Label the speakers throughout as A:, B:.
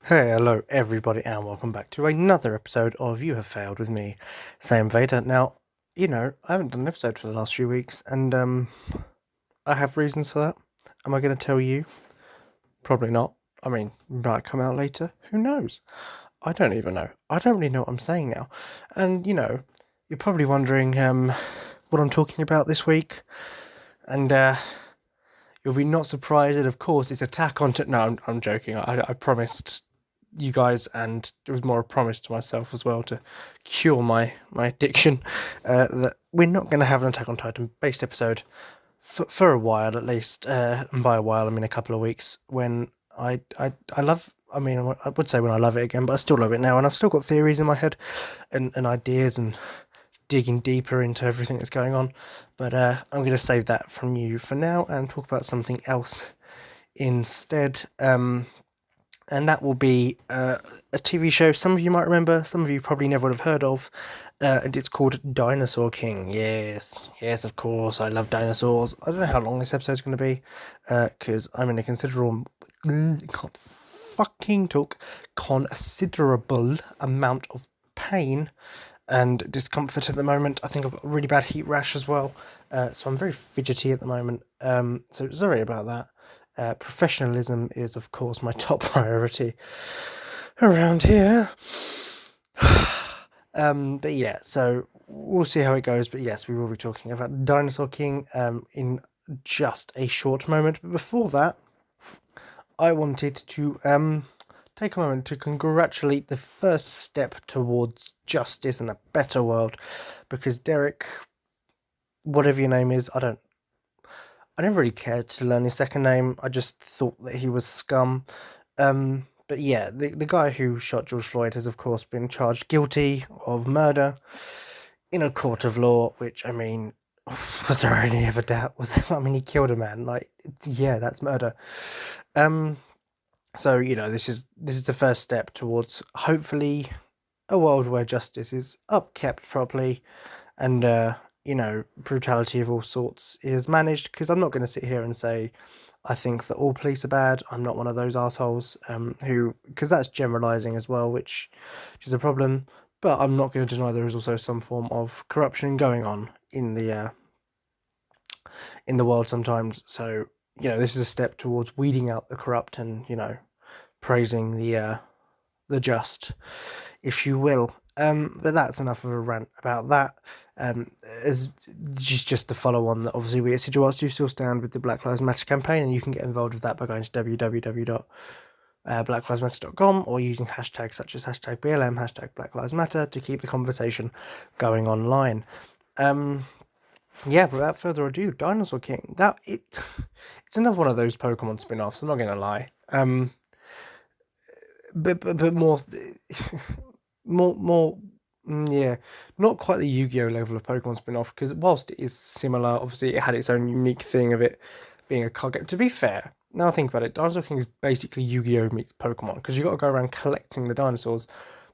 A: Hey, hello everybody, and welcome back to another episode of You Have Failed with me, Sam Vader. Now, I haven't done an episode for the last few weeks, and I have reasons for that. Am I going to tell you? Probably not. I mean, might come out later. Who knows? I don't even know. I don't really know what I'm saying now. And you're probably wondering what I'm talking about this week, and you'll be not surprised that, of course, it's Attack on Titan. No, I'm joking. I promised you guys, and it was more a promise to myself as well to cure my addiction. That we're not going to have an Attack on Titan based episode for a while at least. And by a while, I mean a couple of weeks. When I love. I mean, I would say when I love it again, but I still love it now, and I've still got theories in my head, and ideas, and digging deeper into everything that's going on. But I'm going to save that from you for now and talk about something else instead. And that will be a TV show some of you might remember, some of you probably never would have heard of, and it's called Dinosaur King. Yes, of course, I love dinosaurs. I don't know how long this episode's going to be, because I'm in a considerable, can't fucking talk, considerable amount of pain and discomfort at the moment. I think I've got a really bad heat rash as well, so I'm very fidgety at the moment. So sorry about that. Professionalism is, of course, my top priority around here. But yeah, so we'll see how it goes. But yes, we will be talking about Dinosaur King in just a short moment. But before that, I wanted to take a moment to congratulate the first step towards justice and a better world, because Derek, whatever your name is, I never really cared to learn his second name. I just thought that he was scum. But yeah, the guy who shot George Floyd has, of course, been charged guilty of murder in a court of law, which, I mean, was there any ever doubt? I mean, he killed a man. Like, yeah, that's murder. Um, so, this is the first step towards, hopefully, a world where justice is upkept properly, and brutality of all sorts is managed. Because I'm not going to sit here and say I think that all police are bad. I'm not one of those assholes who, because that's generalizing as well, which is a problem. But I'm not going to deny there is also some form of corruption going on in the world sometimes. So this is a step towards weeding out the corrupt and praising the just, if you will. But that's enough of a rant about that. As just to follow on that, obviously we at Sigilwatts do still stand with the Black Lives Matter campaign, and you can get involved with that by going to www.blacklivesmatter.com or using hashtags such as hashtag BLM, hashtag Black Lives Matter to keep the conversation going online. Yeah, without further ado, Dinosaur King. It's another one of those Pokemon spin-offs, I'm not gonna lie. But more, more, yeah, not quite the Yu-Gi-Oh level of Pokemon spin-off, because whilst it is similar, obviously it had its own unique thing of it being a card game. To be fair, now I think about it, Dinosaur King is basically Yu-Gi-Oh meets Pokemon, because you got to go around collecting the dinosaurs,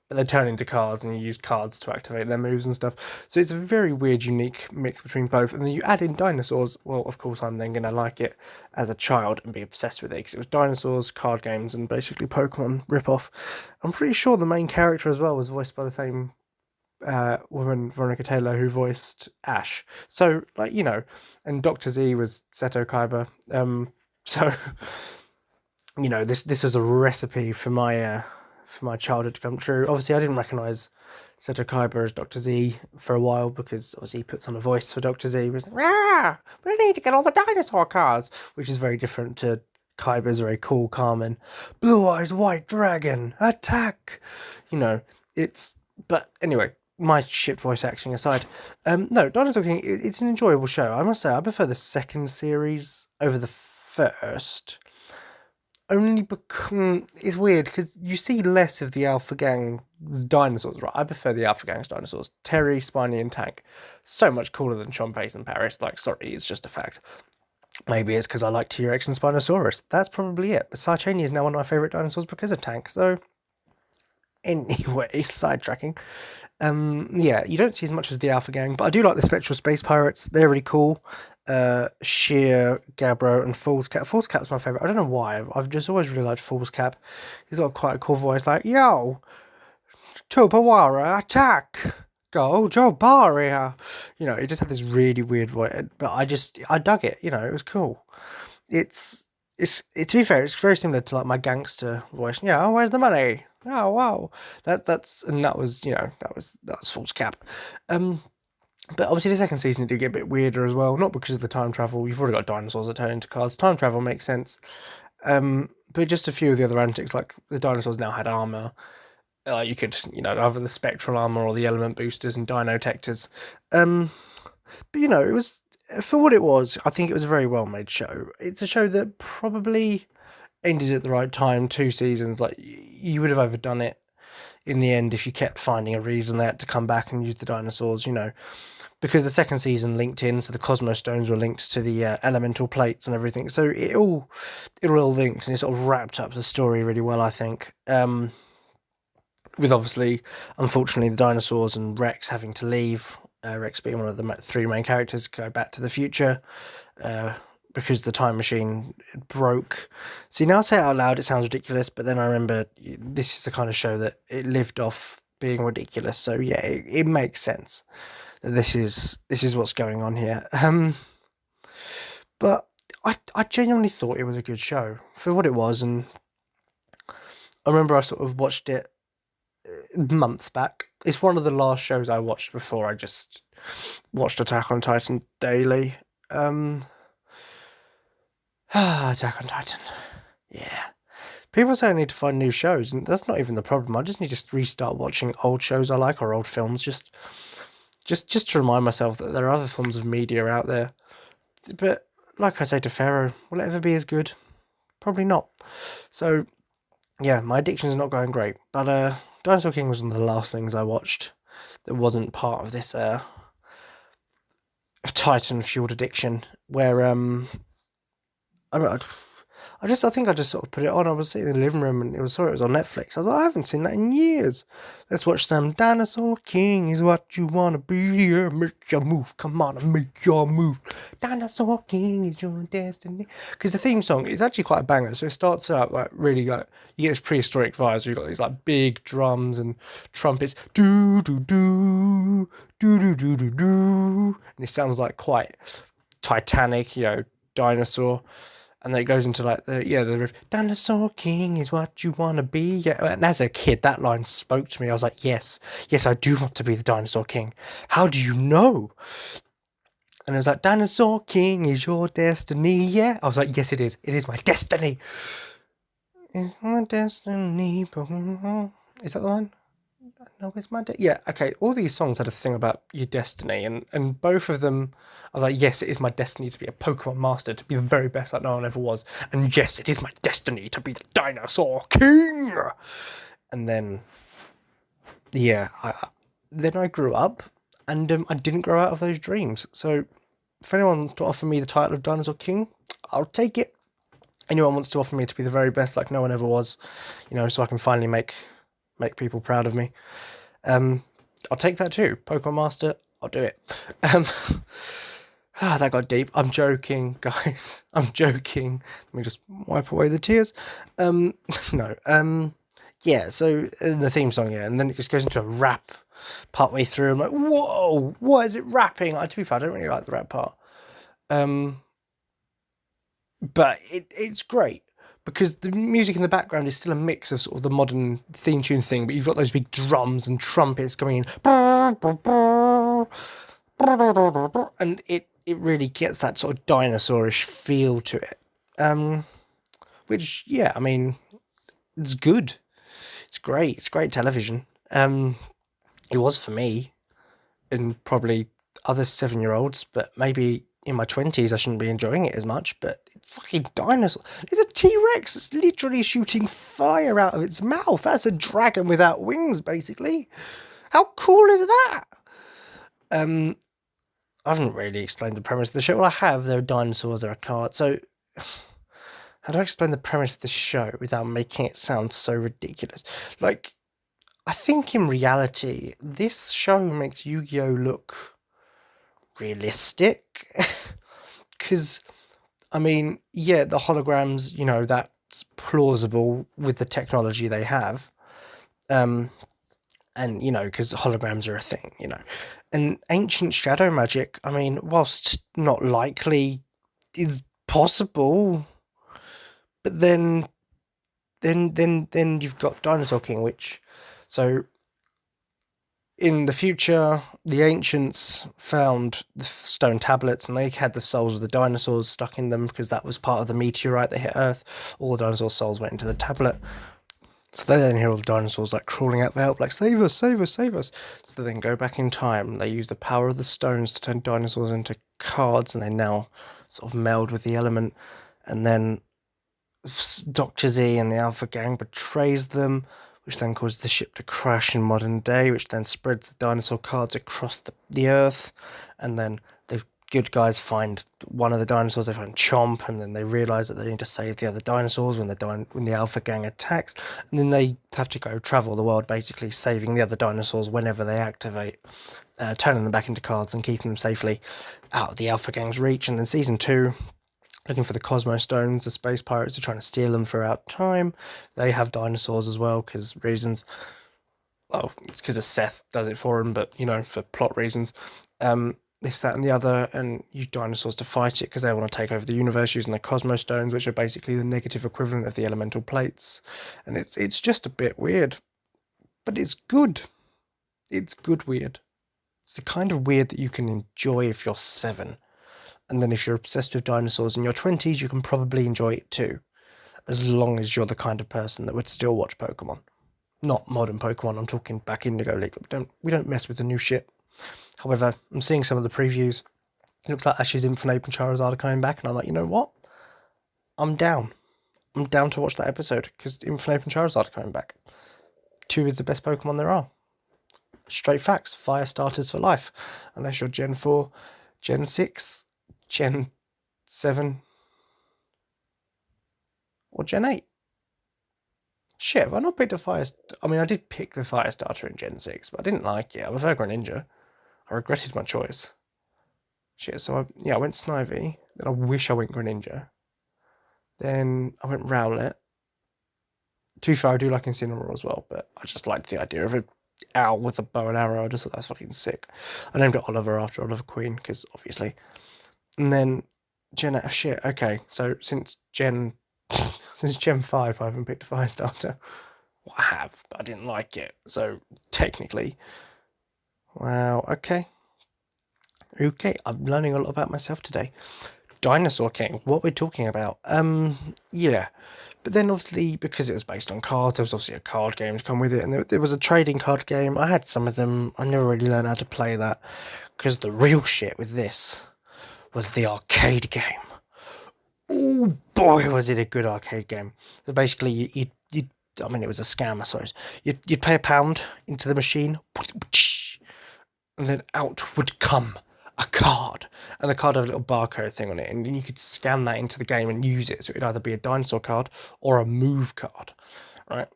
A: but they turn into cards, and you use cards to activate their moves and stuff. So it's a very weird, unique mix between both. And then you add in dinosaurs. Well, of course, I'm then going to like it as a child and be obsessed with it, because it was dinosaurs, card games, and basically Pokemon rip-off. I'm pretty sure the main character as well was voiced by the same woman, Veronica Taylor, who voiced Ash. So, and Dr. Z was Seto Kaiba. So, this was a recipe for my childhood to come true. Obviously, I didn't recognise Seto Kaiba as Dr. Z for a while, because obviously he puts on a voice for Dr. Z. He was like, we need to get all the dinosaur cards, which is very different to Kaiba's very cool, calm, and blue eyes, white dragon, attack. But anyway, my shit voice acting aside, no, Dinosaur King, it's an enjoyable show. I must say, I prefer the second series over the first. Only because it's weird, because you see less of the Alpha Gang's dinosaurs, right? I prefer the Alpha Gang's dinosaurs. Terry, Spiny, and Tank. So much cooler than Chompeys and Paris. Like, sorry, it's just a fact. Maybe it's because I like T-Rex and Spinosaurus. That's probably it. But Sarchania is now one of my favourite dinosaurs because of Tank. So, anyway, sidetracking. Yeah, you don't see as much as the Alpha Gang, but I do like the Spectral Space Pirates. They're really cool. Sheer, Gabbro, and Foolscap. Foolscap's my favourite. I don't know why. I've just always really liked Foolscap. He's got quite a cool voice, like, yo, Tupawara, attack! Go, Joe Barria! He just had this really weird voice, but I dug it, it was cool. To be fair, it's very similar to like my gangster voice. Yeah, oh, where's the money? Oh wow, that was Foolscap. But obviously the second season did get a bit weirder as well, not because of the time travel. You've already got dinosaurs that turn into cars. Time travel makes sense. But just a few of the other antics, like the dinosaurs now had armor. You could, either the spectral armor or the element boosters and dinotectors. But it was, for what it was, I think it was a very well made show. It's a show that probably ended at the right time. 2 seasons, like you would have overdone it in the end if you kept finding a reason they had to come back and use the dinosaurs. Because the second season linked in, so the Cosmos Stones were linked to the elemental plates and everything. So it all linked, and it sort of wrapped up the story really well, I think. With obviously, unfortunately, the dinosaurs and Rex having to leave. Rex being one of the 3 main characters, go back to the future because the time machine broke. See, now I say it out loud, it sounds ridiculous, but then I remember this is the kind of show that it lived off being ridiculous. So yeah, it makes sense. This is what's going on here. But I genuinely thought it was a good show for what it was, and I remember I sort of watched it months back. It's one of the last shows I watched before I just watched Attack on Titan daily. Attack on Titan. Yeah. People say I need to find new shows, and that's not even the problem. I just need to restart watching old shows I like or old films, just to remind myself that there are other forms of media out there. But like I say to Pharaoh, will it ever be as good? Probably not. So yeah, my addiction's not going great. But Dinosaur King was one of the last things I watched that wasn't part of this Titan fueled addiction. Where I think I just sort of put it on. I was sitting in the living room and it was on Netflix. I was like, I haven't seen that in years. Let's watch some Dinosaur King is what you wanna be. Yeah, make your move. Come on and make your move. Dinosaur King is your destiny. Because the theme song is actually quite a banger. So it starts out like really like you get this prehistoric vibes. You've got these like big drums and trumpets. Do do do do do do do do. And it sounds like quite Titanic, dinosaur. And then it goes into like the riff. Dinosaur King is what you wanna be. Yeah, and as a kid, that line spoke to me. I was like, yes, I do want to be the Dinosaur King. How do you know? And it was like, Dinosaur King is your destiny. Yeah, I was like, yes, it is. It is my destiny. It's my destiny. Is that the line? No, it's my yeah. Okay, all these songs had a thing about your destiny, and both of them. I was like, yes, it is my destiny to be a Pokemon master, to be the very best like no one ever was, and yes, it is my destiny to be the Dinosaur King. And then, yeah, then I grew up, and I didn't grow out of those dreams. So, if anyone wants to offer me the title of Dinosaur King, I'll take it. Anyone wants to offer me to be the very best like no one ever was, so I can finally make people proud of me. I'll take that too. Pokemon Master, I'll do it. That got deep. I'm joking, guys. I'm joking. Let me just wipe away the tears. No. Yeah, so the theme song, yeah, and then it just goes into a rap partway through. I'm like, whoa, what is it rapping? To be fair, I don't really like the rap part. But it's great. Because the music in the background is still a mix of sort of the modern theme tune thing, but you've got those big drums and trumpets going in, and it really gets that sort of dinosaurish feel to it. Which, yeah, I mean, it's good. It's great. It's great television. It was for me, and probably other 7-year-olds, but maybe in my 20s I shouldn't be enjoying it as much, but it's fucking dinosaur. It's a T-Rex. It's literally shooting fire out of its mouth. That's a dragon without wings, basically. How cool is that? I haven't really explained the premise of the show. Well, I have. There are dinosaurs, there are cards. So, how do I explain the premise of the show without making it sound so ridiculous? Like, I think in reality, this show makes Yu-Gi-Oh! Look realistic. because, I mean, yeah, the holograms, that's plausible with the technology they have. And, because holograms are a thing, And ancient shadow magic, I mean, whilst not likely, is possible. But then you've got Dinosaur King, which, so in the future, the ancients found the stone tablets, and they had the souls of the dinosaurs stuck in them because that was part of the meteorite that hit Earth. All the dinosaur souls went into the tablet. So they then hear all the dinosaurs like crawling out for help, like save us, save us, save us. So they then go back in time. They use the power of the stones to turn dinosaurs into cards, and they now sort of meld with the element. And then Dr. Z and the Alpha Gang betrays them, which then causes the ship to crash in modern day, which then spreads the dinosaur cards across the Earth. And then the good guys find one of the dinosaurs, they find Chomp, and then they realise that they need to save the other dinosaurs when the Alpha Gang attacks. And then they have to go travel the world, basically saving the other dinosaurs whenever they activate, turning them back into cards and keeping them safely out of the Alpha Gang's reach. And then Season 2, looking for the Cosmo Stones, the space pirates are trying to steal them throughout time. They have dinosaurs as well, because reasons. Well, it's because Seth does it for them, but, for plot reasons. This, that, and the other, and use dinosaurs to fight it, because they want to take over the universe using the Cosmo Stones, which are basically the negative equivalent of the elemental plates. And it's just a bit weird. But it's good. It's good weird. It's the kind of weird that you can enjoy if you're 7. And then if you're obsessed with dinosaurs in your 20s, you can probably enjoy it too. As long as you're the kind of person that would still watch Pokemon. Not modern Pokemon, I'm talking back Indigo League. We don't mess with the new shit. However, I'm seeing some of the previews. It looks like Ash's Infinite and Charizard are coming back, and I'm like, you know what? I'm down. I'm down to watch that episode, because Infinite and Charizard are coming back. 2 is the best Pokemon there are. Straight facts. Fire starters for life. Unless you're Gen 4, Gen 6, Gen 7, or Gen 8. Shit, have I not picked a fire... I mean, I did pick the fire starter in Gen 6, but I didn't like it. I prefer Greninja. I regretted my choice. Shit, so I went Snivy. Then I wish I went Greninja. Then I went Rowlet. To be fair, I do like Incineroar as well, but I just liked the idea of an owl with a bow and arrow. I just thought that's fucking sick. I named it Oliver after Oliver Queen, because obviously. And then Gen... Shit, okay. So since Gen 5, I haven't picked a fire starter. Well, I have, but I didn't like it. So technically... Wow, okay. Okay, I'm learning a lot about myself today. Dinosaur King, what we're talking about. Yeah. But then obviously, because it was based on cards, there was obviously a card game to come with it, and there was a trading card game. I had some of them. I never really learned how to play that, because the real shit with this was the arcade game. Oh boy, was it a good arcade game. So basically, you'd I mean, it was a scam, I suppose. You'd pay £1 into the machine, and then out would come a card, and the card had a little barcode thing on it, and you could scan that into the game and use it. So it would either be a dinosaur card or a move card, right?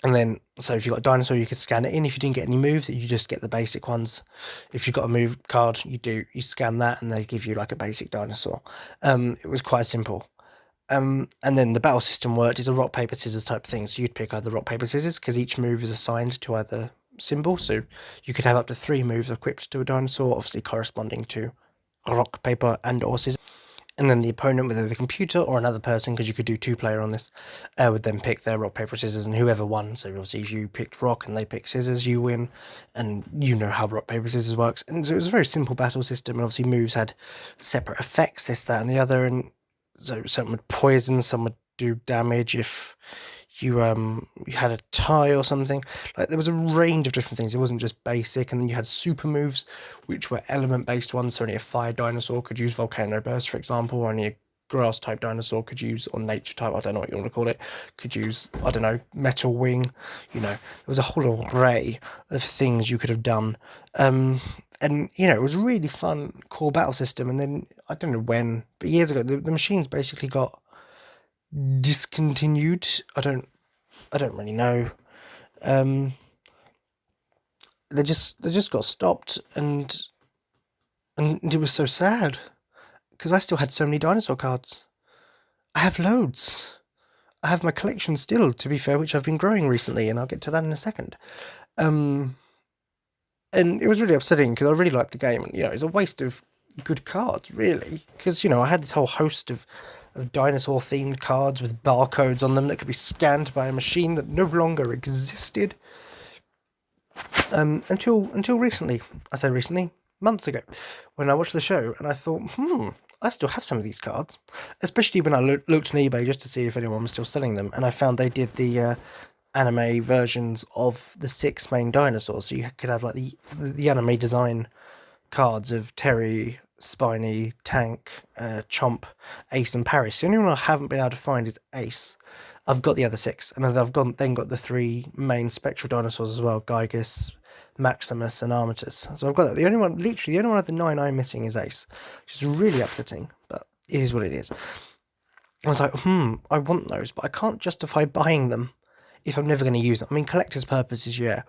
A: And then, so if you got a dinosaur, you could scan it in. If you didn't get any moves, you just get the basic ones. If you got a move card, you scan that, and they give you like a basic dinosaur. It was quite simple. And then the battle system worked is a rock, paper, scissors type thing. So you'd pick either rock, paper, scissors, because each move is assigned to either symbol. So you could have up to 3 moves equipped to a dinosaur, obviously corresponding to a rock, paper, and or scissors. And then the opponent, whether the computer or another person, because you could do 2-player on this, would then pick their rock, paper, scissors, and whoever won. So obviously if you picked rock and they picked scissors, you win. And you know how rock, paper, scissors works. And so it was a very simple battle system. And obviously moves had separate effects, this, that, and the other. And so some would poison, some would do damage if you had a tie or something. Like, there was a range of different things. It wasn't just basic. And then you had super moves, which were element based ones. So only a fire dinosaur could use volcano burst, for example. Only a grass type dinosaur could use, or nature type, I don't know what you want to call it, could use, I don't know, metal wing. There was a whole array of things you could have done. And it was a really fun, cool battle system. And then I don't know when, but years ago, the machines basically got discontinued. I don't really know. They just got stopped, and it was so sad, because I still had so many dinosaur cards. I have loads. I have my collection still, to be fair, which I've been growing recently, and I'll get to that in a second. And it was really upsetting because I really liked the game, and it's a waste of good cards, really, because I had this whole host of dinosaur themed cards with barcodes on them that could be scanned by a machine that no longer existed. Until recently, I say recently, months ago, when I watched the show, and I thought, I still have some of these cards, especially when I looked on eBay just to see if anyone was still selling them, and I found they did the anime versions of the 6 main dinosaurs, so you could have like the anime design cards of Terry, Spiny, Tank, Chomp, Ace, and Paris. The only one I haven't been able to find is Ace. I've got the other 6, and I've then got the 3 main spectral dinosaurs as well: Gygus, Maximus, and Armatus. So I've got that. The only one of the 9 I'm missing is Ace, which is really upsetting, but it is what it is. I was like, I want those, but I can't justify buying them if I'm never going to use them. I mean, collector's purposes, yeah.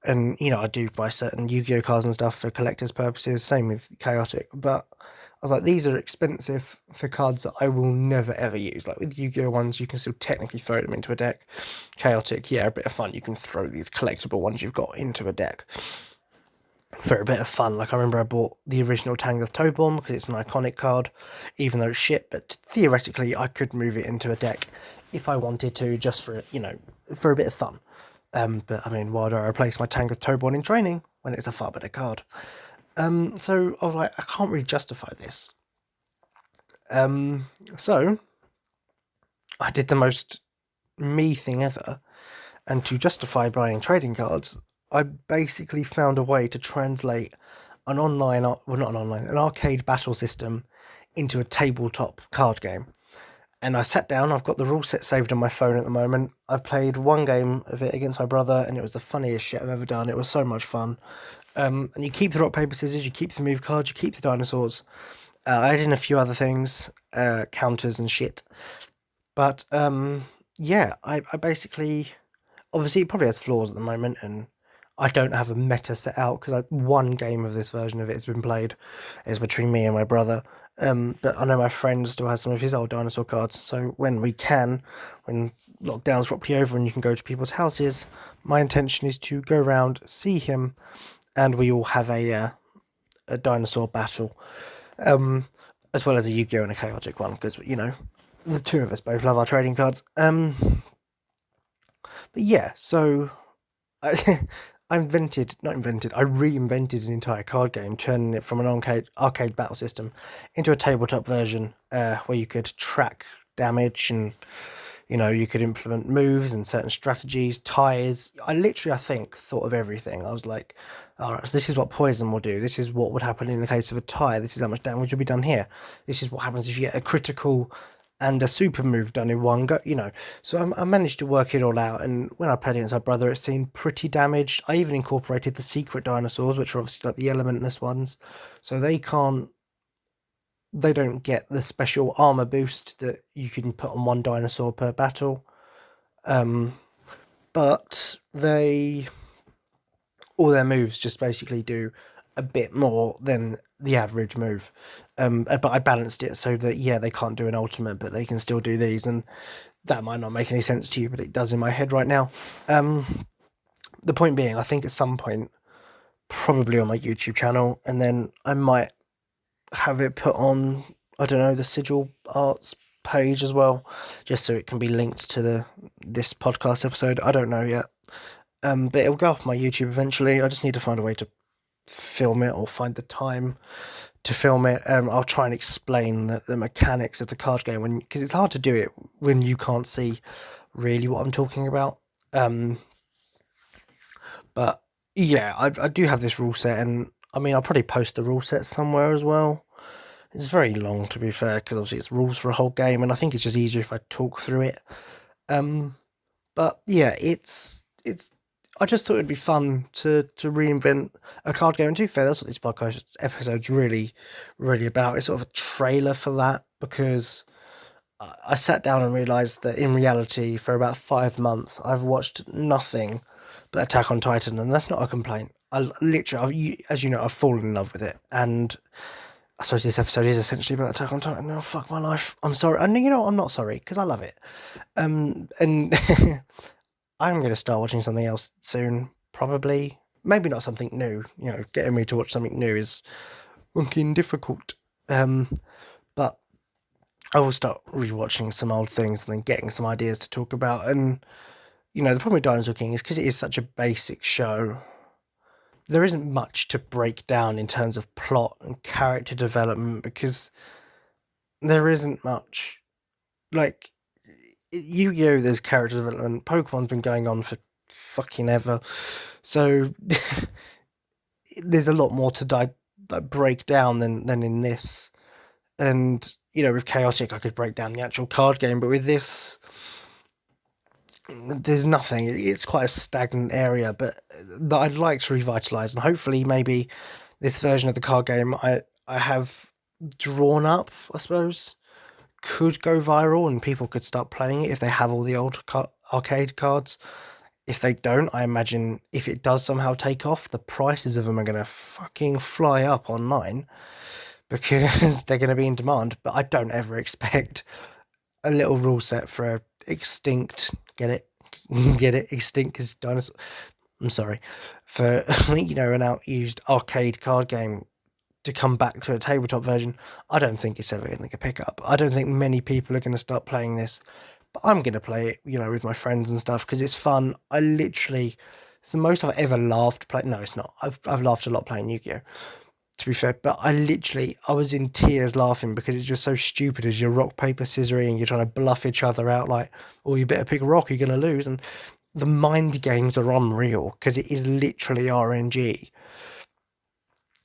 A: And, I do buy certain Yu-Gi-Oh cards and stuff for collector's purposes, same with Chaotic, but I was like, these are expensive for cards that I will never ever use. Like with Yu-Gi-Oh ones, you can still technically throw them into a deck. Chaotic, yeah, a bit of fun. You can throw these collectible ones you've got into a deck for a bit of fun. Like I remember I bought the original Tangoth Tobomb because it's an iconic card, even though it's shit, but theoretically I could move it into a deck if I wanted to, just for, for a bit of fun. But I mean, why do I replace my Tangoth Tobomb in training when it's a far better card? So I was like, I can't really justify this. So I did the most me thing ever, and to justify buying trading cards, I basically found a way to translate an an arcade battle system into a tabletop card game. And I sat down, I've got the rule set saved on my phone at the moment. I've played one game of it against my brother, and it was the funniest shit I've ever done. It was so much fun. And you keep the rock, paper, scissors, you keep the move cards, you keep the dinosaurs. I added in a few other things, counters and shit. But, yeah, I basically... Obviously, it probably has flaws at the moment, and I don't have a meta set out, because one game of this version of it has been played. It's between me and my brother. But I know my friend still has some of his old dinosaur cards, so when lockdown's properly over and you can go to people's houses, my intention is to go around, see him, and we all have a dinosaur battle, as well as a Yu-Gi-Oh and a Chaotic one, because, the two of us both love our trading cards. But yeah, so I reinvented an entire card game, turning it from an arcade battle system into a tabletop version, where you could track damage and, you could implement moves and certain strategies, ties. I think, thought of everything. I was like, all right, so this is what poison will do. This is what would happen in the case of a tie. This is how much damage will be done here. This is what happens if you get a critical and a super move done in one go, So I managed to work it all out, and when I played against my brother, it seemed pretty damaged. I even incorporated the secret dinosaurs, which are obviously like the elementless ones, so they don't get the special armor boost that you can put on one dinosaur per battle. But all their moves just basically do a bit more than the average move. But I balanced it so that, yeah, they can't do an ultimate, but they can still do these, and that might not make any sense to you, but it does in my head right now. The point being, I think at some point, probably on my YouTube channel, and then I might have it put on, I don't know, the Sigil Arts page as well, just so it can be linked to this podcast episode. I don't know yet. But it'll go up on my YouTube eventually. I just need to find a way to film it, or find the time to film it. I'll try and explain the mechanics of the card game, because it's hard to do it when you can't see really what I'm talking about. But yeah, I do have this rule set, and I mean, I'll probably post the rule set somewhere as well. It's very long, to be fair, because obviously it's rules for a whole game, and I think it's just easier if I talk through it. But yeah, it's I just thought it'd be fun to reinvent a card game. And to be fair, that's what this podcast episode's really, really about. It's sort of a trailer for that, because I sat down and realised that in reality, for about 5 months, I've watched nothing but Attack on Titan, and that's not a complaint. As you know, I've fallen in love with it, and I suppose this episode is essentially about Attack on Titan. Oh, fuck my life. I'm sorry. And you know what? I'm not sorry, because I love it. And I'm going to start watching something else soon, probably. Maybe not something new. You know, getting me to watch something new is fucking difficult. But I will start rewatching some old things and then getting some ideas to talk about. And, you know, the problem with Dinosaur King is because it is such a basic show, there isn't much to break down in terms of plot and character development, because there isn't much. Like, Yu-Gi-Oh! There's character development. Pokemon's been going on for fucking ever. So there's a lot more to break down than in this. And, you know, with Chaotic, I could break down the actual card game, but with this, there's nothing. It's quite a stagnant area, but that I'd like to revitalise, and hopefully maybe this version of the card game I have drawn up, I suppose, could go viral and people could start playing it if they have all the old arcade cards. If they don't, I imagine if it does somehow take off, the prices of them are going to fucking fly up online, because they're going to be in demand. But I don't ever expect a little rule set for a extinct, get it, extinct as dinosaur. I'm sorry, for you know, an out-used arcade card game to come back to a tabletop version. I don't think it's ever going to pick up. I don't think many people are going to start playing this, but I'm going to play it, you know, with my friends and stuff, because it's fun. It's the most I've ever laughed playing. No, it's not. I've laughed a lot playing Yu-Gi-Oh! To be fair, but I was in tears laughing, because it's just so stupid as you're rock, paper, scissoring, and you're trying to bluff each other out, like, oh, you better pick a rock, you're going to lose. And the mind games are unreal, because it is literally RNG.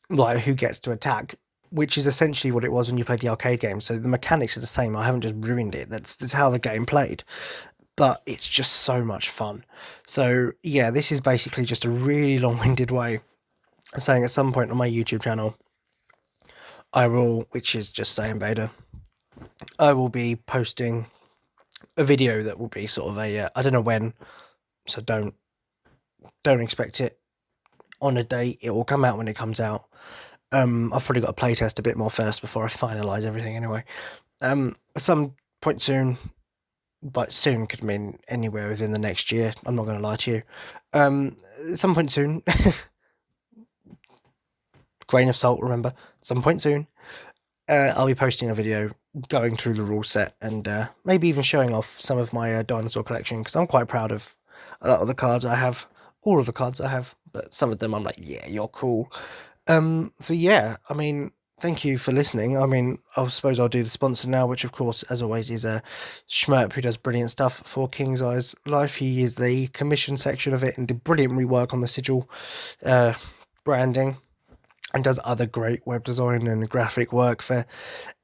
A: Like, who gets to attack, which is essentially what it was when you played the arcade game. So the mechanics are the same. I haven't just ruined it. That's how the game played. But it's just so much fun. So, yeah, this is basically just a really long-winded way of saying at some point on my YouTube channel, I will, which is just Say Invader, I will be posting a video that will be sort of a, I don't know when, so don't expect it on a date. It will come out when it comes out. I've probably got to playtest a bit more first before I finalise everything anyway. At some point soon, but soon could mean anywhere within the next year, I'm not going to lie to you. At some point soon, grain of salt, remember, some point soon, I'll be posting a video going through the rule set and maybe even showing off some of my dinosaur collection, because I'm quite proud of a lot of the cards I have, all of the cards I have, but some of them I'm like, yeah, you're cool. So yeah, I mean, thank you for listening. I mean, I suppose I'll do the sponsor now, which of course, as always, is Schmerp, who does brilliant stuff for King's Eyes Life. He is the commission section of it and did brilliant rework on the sigil branding, and does other great web design and graphic work for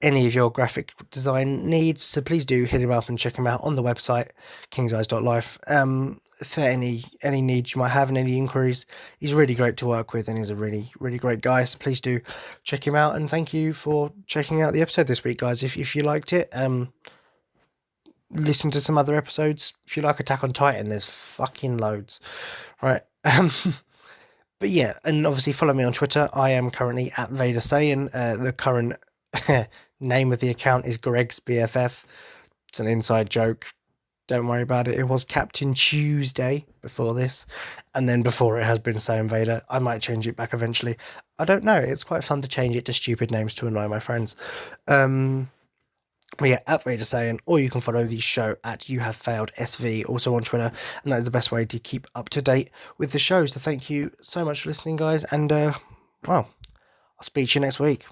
A: any of your graphic design needs. So please do hit him up and check him out on the website, kingseyes.life. For any needs you might have and any inquiries, he's really great to work with and he's a really, really great guy. So please do check him out, and thank you for checking out the episode this week, guys. If you liked it, listen to some other episodes. If you like Attack on Titan, there's fucking loads, right? But yeah, and obviously follow me on Twitter. I am currently at Vader Saiyan. The current name of the account is Greg's BFF. It's an inside joke. Don't worry about it. It was Captain Tuesday before this, and then before it has been Saiyan Vader. I might change it back eventually. I don't know. It's quite fun to change it to stupid names to annoy my friends. But yeah, at Vader Saiyan, or you can follow the show at You Have Failed SV, also on Twitter, and that is the best way to keep up to date with the show. So thank you so much for listening, guys, and well, I'll speak to you next week.